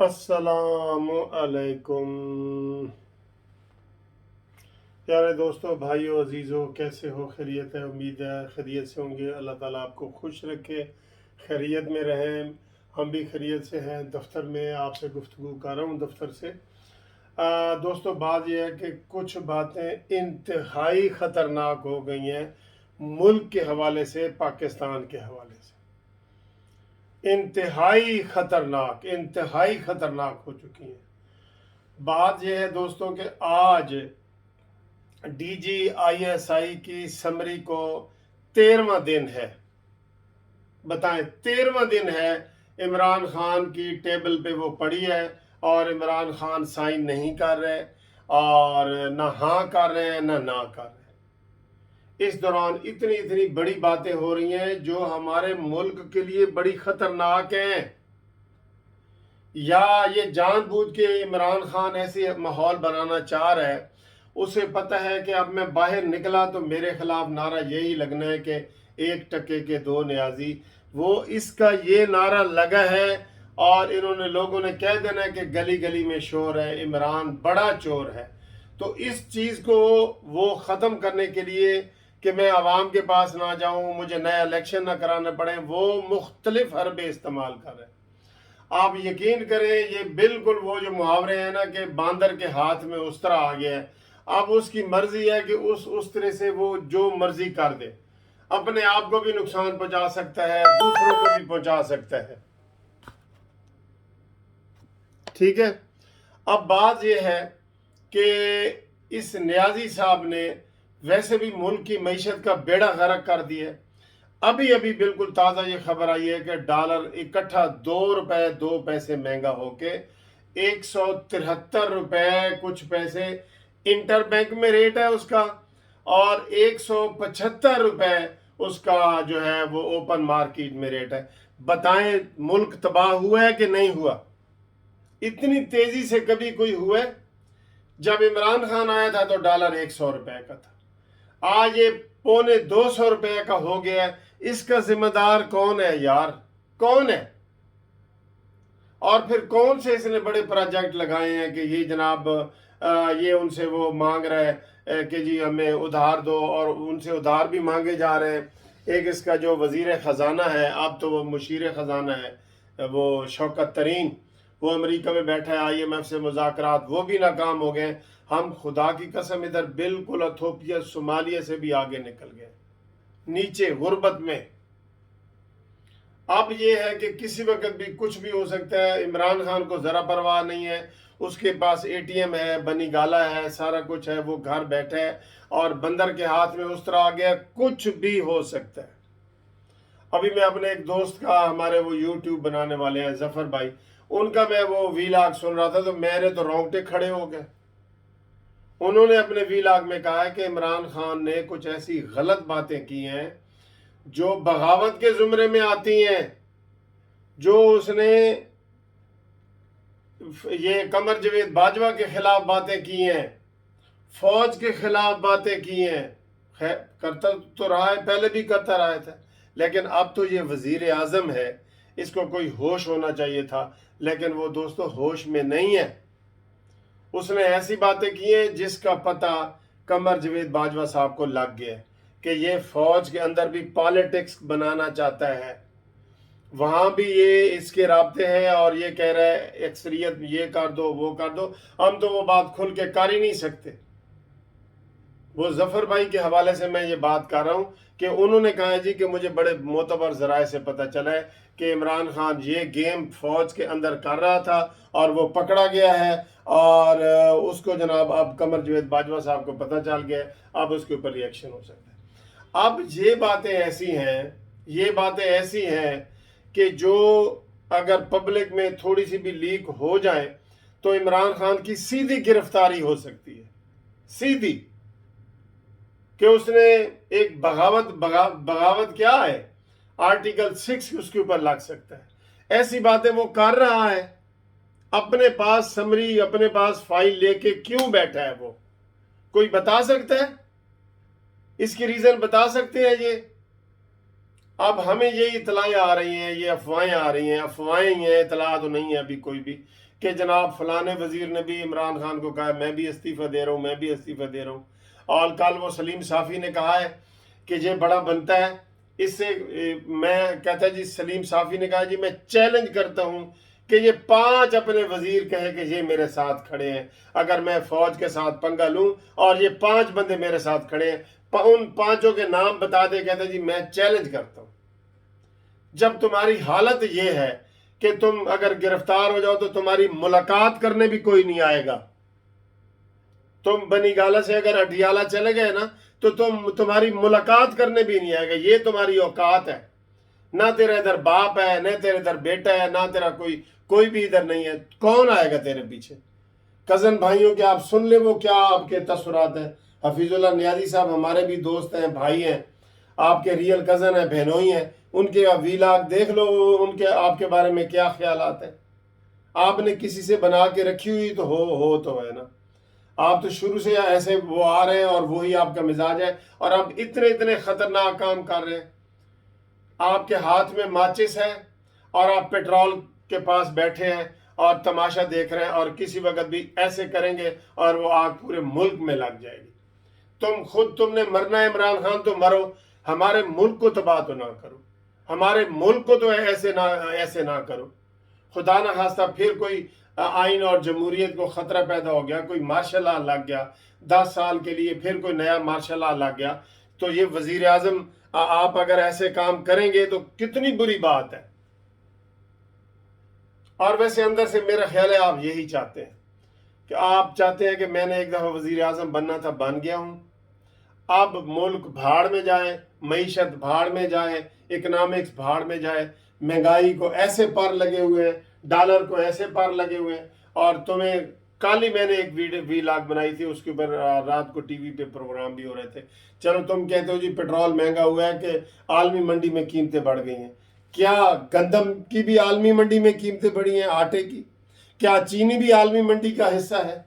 السلام علیکم پیارے دوستوں، بھائیوں، عزیزوں، کیسے ہو؟ خیریت ہے؟ امید ہے خیریت سے ہوں گے۔ اللہ تعالیٰ آپ کو خوش رکھے، خیریت میں رہیں۔ ہم بھی خیریت سے ہیں۔ دفتر میں آپ سے گفتگو کر رہا ہوں دفتر سے۔ دوستوں، بات یہ ہے کہ کچھ باتیں انتہائی خطرناک ہو گئی ہیں ملک کے حوالے سے، پاکستان کے حوالے سے۔ انتہائی خطرناک ہو چکی ہیں۔ بات یہ ہے دوستوں کہ آج D G I S I کی سمری کو 13واں دن ہے۔ بتائیں، 13واں دن ہے عمران خان کی ٹیبل پہ وہ پڑی ہے اور عمران خان سائن نہیں کر رہے، اور نہ ہاں کر رہے ہیں نہ کر رہے ہیں۔ اس دوران اتنی بڑی باتیں ہو رہی ہیں جو ہمارے ملک کے لیے بڑی خطرناک ہیں۔ یا یہ جان بوجھ کے عمران خان ایسے ماحول بنانا چاہ رہا ہے، اسے پتہ ہے کہ اب میں باہر نکلا تو میرے خلاف نعرہ یہی لگنا ہے کہ 1 ٹکے کے 2 نیازی۔ وہ اس کا یہ نعرہ لگا ہے اور انہوں نے لوگوں نے کہہ دینا ہے کہ گلی گلی میں شور ہے، عمران بڑا چور ہے۔ تو اس چیز کو وہ ختم کرنے کے لیے کہ میں عوام کے پاس نہ جاؤں، مجھے نیا الیکشن نہ کرانا پڑے، وہ مختلف حربے استعمال کر رہے ہیں۔ آپ یقین کریں، یہ بالکل وہ جو محاورے ہیں نا کہ باندر کے ہاتھ میں اس طرح آ گیا ہے۔ اب اس کی مرضی ہے کہ اس طرح سے وہ جو مرضی کر دے، اپنے آپ کو بھی نقصان پہنچا سکتا ہے، دوسروں کو بھی پہنچا سکتا ہے۔ ٹھیک ہے، اب بات یہ ہے کہ اس نیازی صاحب نے ویسے بھی ملک کی معیشت کا بیڑا غرق کر دیا ہے۔ ابھی بالکل تازہ یہ خبر آئی ہے کہ ڈالر اکٹھا 2 روپے 2 پیسے مہنگا ہو کے 173 روپے کچھ پیسے انٹر بینک میں ریٹ ہے اس کا، اور 175 روپے اس کا جو ہے وہ اوپن مارکیٹ میں ریٹ ہے۔ بتائیں، ملک تباہ ہوا ہے کہ نہیں ہوا؟ اتنی تیزی سے کبھی کوئی ہوا ہے؟ جب عمران خان آیا تھا تو ڈالر 100 روپے کا تھا، آج یہ 250 روپے کا ہو گیا ہے۔ اس کا ذمہ دار کون ہے یار؟ کون ہے؟ اور پھر کون سے اس نے بڑے پروجیکٹ لگائے ہیں کہ یہ جناب یہ ان سے وہ مانگ رہا ہے کہ جی ہمیں ادھار دو، اور ان سے ادھار بھی مانگے جا رہے ہیں۔ ایک اس کا جو وزیر خزانہ ہے، اب تو وہ مشیر خزانہ ہے، وہ شوکت ترین، وہ امریکہ میں بیٹھا ہے، آئی ایم ایف سے مذاکرات، وہ بھی ناکام ہو گئے۔ ہم خدا کی قسم ادھر بالکل ایتھوپیا صومالیہ سے بھی آگے نکل گئے، نیچے غربت میں۔ اب یہ ہے کہ کسی وقت بھی کچھ بھی ہو سکتا ہے۔ عمران خان کو ذرا پرواہ نہیں ہے، اس کے پاس اے ٹی ایم ہے، بنی گالا ہے، سارا کچھ ہے، وہ گھر بیٹھا ہے، اور بندر کے ہاتھ میں اس طرح آ گیا، کچھ بھی ہو سکتا ہے۔ ابھی میں اپنے ایک دوست کا، ہمارے وہ یوٹیوب بنانے والے ہیں ظفر بھائی، ان کا میں وہ ویلاگ سن رہا تھا تو میرے تو رونگٹے کھڑے ہو گئے۔ انہوں نے اپنے ویلاگ میں کہا ہے کہ عمران خان نے کچھ ایسی غلط باتیں کی ہیں جو بغاوت کے زمرے میں آتی ہیں، جو اس نے یہ قمر جاوید باجوہ کے خلاف باتیں کی ہیں، فوج کے خلاف باتیں کی ہیں۔ خیر، کرتا تو رہا ہے، پہلے بھی کرتا رہا تھا، لیکن اب تو یہ وزیر اعظم ہے، اس کو کوئی ہوش ہونا چاہیے تھا، لیکن وہ دوستو ہوش میں نہیں ہے۔ اس نے ایسی باتیں کی ہیں جس کا پتہ قمر جاوید باجوہ صاحب کو لگ گیا کہ یہ فوج کے اندر بھی پالیٹکس بنانا چاہتا ہے، وہاں بھی یہ اس کے رابطے ہیں، اور یہ کہہ رہا ہے اکثریت یہ کر دو وہ کر دو۔ ہم تو وہ بات کھل کے کر ہی نہیں سکتے۔ وہ ظفر بھائی کے حوالے سے میں یہ بات کر رہا ہوں کہ انہوں نے کہا جی کہ مجھے بڑے معتبر ذرائع سے پتہ چلا ہے کہ عمران خان یہ گیم فوج کے اندر کر رہا تھا اور وہ پکڑا گیا ہے، اور اس کو جناب اب قمر جاوید باجوہ صاحب کو پتہ چل گیا ہے، اب اس کے اوپر ری ایکشن ہو سکتا ہے۔ اب یہ باتیں ایسی ہیں کہ جو اگر پبلک میں تھوڑی سی بھی لیک ہو جائیں تو عمران خان کی سیدھی گرفتاری ہو سکتی ہے، سیدھی، کہ اس نے ایک بغاوت کیا ہے، آرٹیکل 6 اس کے اوپر لگ سکتا ہے۔ ایسی باتیں وہ کر رہا ہے، اپنے پاس سمری، اپنے پاس فائل لے کے کیوں بیٹھا ہے؟ وہ کوئی بتا سکتا ہے؟ اس کی ریزن بتا سکتے ہیں یہ؟ اب ہمیں یہ اطلاعیں آ رہی ہیں، یہ افواہیں آ رہی ہیں، افواہیں ہی ہیں، اطلاع تو نہیں ہے ابھی کوئی بھی، کہ جناب فلانے وزیر نے بھی عمران خان کو کہا میں بھی استعفیٰ دے رہا ہوں، میں بھی استعفیٰ دے رہا ہوں، اور کل وہ سلیم صافی نے کہا ہے کہ یہ بڑا بنتا ہے اس سے، میں کہتا ہے جی سلیم صافی نے کہا جی میں چیلنج کرتا ہوں کہ یہ 5 اپنے وزیر کہے کہ یہ میرے ساتھ کھڑے ہیں، اگر میں فوج کے ساتھ پنگا لوں اور یہ 5 بندے میرے ساتھ کھڑے ہیں، ان 5 کے نام بتا دے، کہتا ہے جی میں چیلنج کرتا ہوں۔ جب تمہاری حالت یہ ہے کہ تم اگر گرفتار ہو جاؤ تو تمہاری ملاقات کرنے بھی کوئی نہیں آئے گا، تم بنی گالہ سے اگر اڈیالہ چلے گئے نا تو تمہاری ملاقات کرنے بھی نہیں آئے گا، یہ تمہاری اوقات ہے، نہ تیرا ادھر باپ ہے، نہ تیرے ادھر بیٹا ہے، نہ تیرا کوئی بھی ادھر نہیں ہے، کون آئے گا تیرے پیچھے؟ کزن بھائیوں کے آپ سن لیں وہ کیا آپ کے تاثرات ہیں۔ حفیظ اللہ نیازی صاحب ہمارے بھی دوست ہیں، بھائی ہیں، آپ کے ریئل کزن ہیں، بہنوئی ہیں، ان کے ویلاگ دیکھ لو، ان کے آپ کے بارے میں کیا خیالات ہیں۔ آپ نے کسی سے بنا کے رکھی ہوئی تو ہو تو ہے نا، آپ تو شروع سے ایسے وہ آ رہے ہیں اور وہی آپ کا مزاج ہے، اور آپ اتنے خطرناک کام کر رہے ہیں۔ آپ کے ہاتھ میں ماچس ہے اور آپ پیٹرول کے پاس بیٹھے ہیں اور تماشا دیکھ رہے ہیں، اور کسی وقت بھی ایسے کریں گے اور وہ آگ پورے ملک میں لگ جائے گی۔ تم نے مرنا ہے عمران خان تو مرو، ہمارے ملک کو تباہ تو نہ کرو، ہمارے ملک کو تو ایسے نہ کرو۔ خدا نہ خواستہ پھر کوئی آئین اور جمہوریت کو خطرہ پیدا ہو گیا، کوئی مارشل لا لگ گیا 10 سال کے لیے، پھر کوئی نیا مارشل لا لگ گیا، تو یہ وزیر اعظم آپ اگر ایسے کام کریں گے تو کتنی بری بات ہے۔ اور ویسے اندر سے میرا خیال ہے آپ یہی چاہتے ہیں کہ آپ چاہتے ہیں کہ میں نے ایک دفعہ وزیر اعظم بننا تھا، بن گیا ہوں، اب ملک بھاڑ میں جائے، معیشت بھاڑ میں جائے، اکنامکس بھاڑ میں جائے، مہنگائی کو ایسے پر لگے ہوئے ہیں، ڈالر کو ایسے پر لگے ہوئے ہیں، اور تمہیں کل ہی میں نے ایک ویلاگ بنائی تھی، اس کے اوپر رات کو ٹی وی پہ پروگرام بھی ہو رہے تھے۔ چلو تم کہتے ہو جی پیٹرول مہنگا ہوا ہے کہ عالمی منڈی میں قیمتیں بڑھ گئی ہیں، کیا گندم کی بھی عالمی منڈی میں قیمتیں بڑھی ہیں؟ آٹے کی؟ کیا چینی بھی عالمی منڈی کا حصہ ہے؟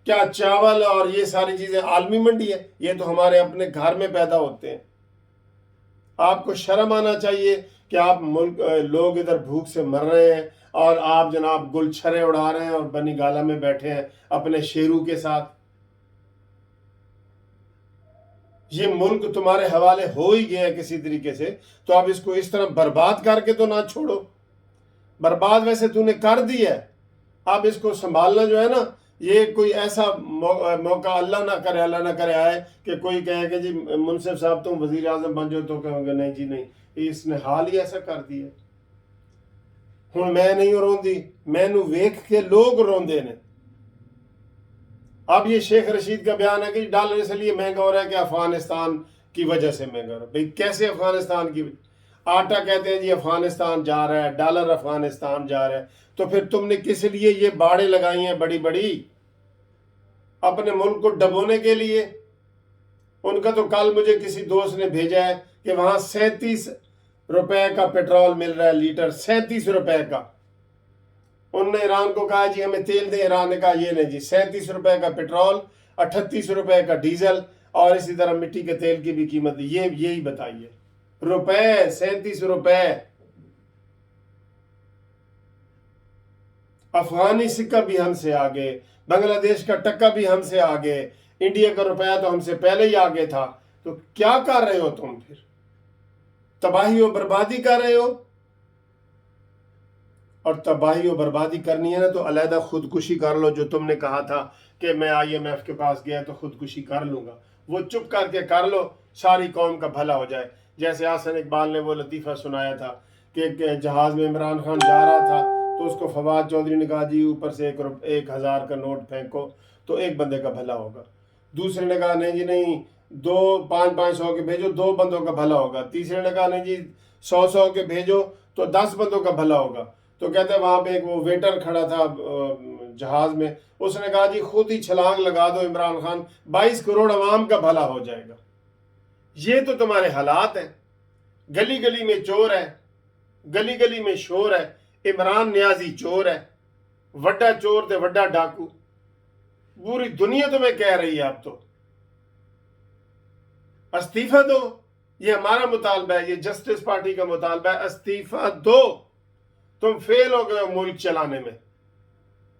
کیا چاول اور یہ ساری چیزیں عالمی منڈی ہے؟ یہ تو ہمارے اپنے گھر میں پیدا ہوتے ہیں۔ آپ کو شرم آنا چاہیے کہ آپ لوگ ادھر بھوک سے مر رہے ہیں اور آپ جناب گل چھرے اڑا رہے ہیں اور بنی گالہ میں بیٹھے ہیں اپنے شیرو کے ساتھ۔ یہ ملک تمہارے حوالے ہو ہی گیا ہے کسی طریقے سے، تو آپ اس کو اس طرح برباد کر کے تو نہ چھوڑو۔ برباد ویسے تو نے کر دی ہے، اب اس کو سنبھالنا جو ہے نا، یہ کوئی ایسا موقع اللہ نہ کرے آئے کہ کوئی کہے کہ جی منصف صاحب تم وزیر اعظم بن جاؤ، تو کہوں گے نہیں جی نہیں، اس نے حال ہی ایسا کر دیا۔ ہوں میں نہیں روندی، میں نو ویکھ کے لوگ روندے نے۔ اب یہ شیخ رشید کا بیان ہے کہ ڈالر اس لیے مہنگا ہو رہا ہے کہ افغانستان کی وجہ سے مہنگا ہو رہا ہے۔ بھئی کیسے افغانستان کی وجہ؟ آٹا کہتے ہیں جی افغانستان جا رہا ہے، ڈالر افغانستان جا رہا ہے، تو پھر تم نے کس لیے یہ باڑیں لگائی ہیں بڑی بڑی؟ اپنے ملک کو ڈبونے کے لیے۔ ان کا تو کل مجھے کسی دوست نے بھیجا ہے کہ وہاں 37 روپے کا پیٹرول مل رہا ہے لیٹر، 37 روپے کا۔ ان نے ایران کو کہا جی ہمیں تیل دے، ایران نے کہا یہ نہیں جی، 37 روپے کا پیٹرول، 38 روپے کا ڈیزل، اور اسی طرح مٹی کے تیل کی بھی قیمت یہی بتائیے، روپے 37 روپے۔ افغانی سکہ بھی ہم سے آگے، بنگلہ دیش کا ٹکا بھی ہم سے آگے، انڈیا کا روپیہ تو ہم سے پہلے ہی آگے تھا۔ تو کیا کر رہے ہو تم؟ پھر تباہی و بربادی کر رہے ہو، اور تباہی و بربادی کرنی ہے نا تو علیحدہ خودکشی کر لو، جو تم نے کہا تھا کہ میں IMF کے پاس گیا تو خودکشی کر لوں گا، وہ چپ کر کے کر لو، ساری قوم کا بھلا ہو جائے۔ جیسے حسن اقبال نے وہ لطیفہ سنایا تھا کہ جہاز میں عمران خان جا رہا تھا تو اس کو فواد چودھری نے کہا جی اوپر سے 1000 کا نوٹ پھینکو تو ایک بندے کا بھلا ہوگا۔ دوسرے نے کہا نہیں جی نہیں، 500 کے بھیجو، 2 بندوں کا بھلا ہوگا۔ تیسرے نے کہا نہیں جی 100 کے بھیجو تو 10 بندوں کا بھلا ہوگا۔ تو کہتے ہیں وہاں پہ ایک وہ ویٹر کھڑا تھا جہاز میں، اس نے کہا جی خود ہی چھلانگ لگا دو عمران خان، 22 کروڑ عوام کا بھلا ہو جائے گا۔ یہ تو تمہارے حالات ہیں۔ گلی گلی میں چور ہے، گلی گلی میں شور ہے، عمران نیازی چور ہے، وڈا چور تے وڈا ڈاکو، پوری دنیا تمہیں کہہ رہی ہے اب تو استعفیٰ دو۔ یہ ہمارا مطالبہ ہے، یہ جسٹس پارٹی کا مطالبہ ہے، استعفیٰ دو، تم فیل ہو گئے ہو ملک چلانے میں۔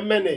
MNA।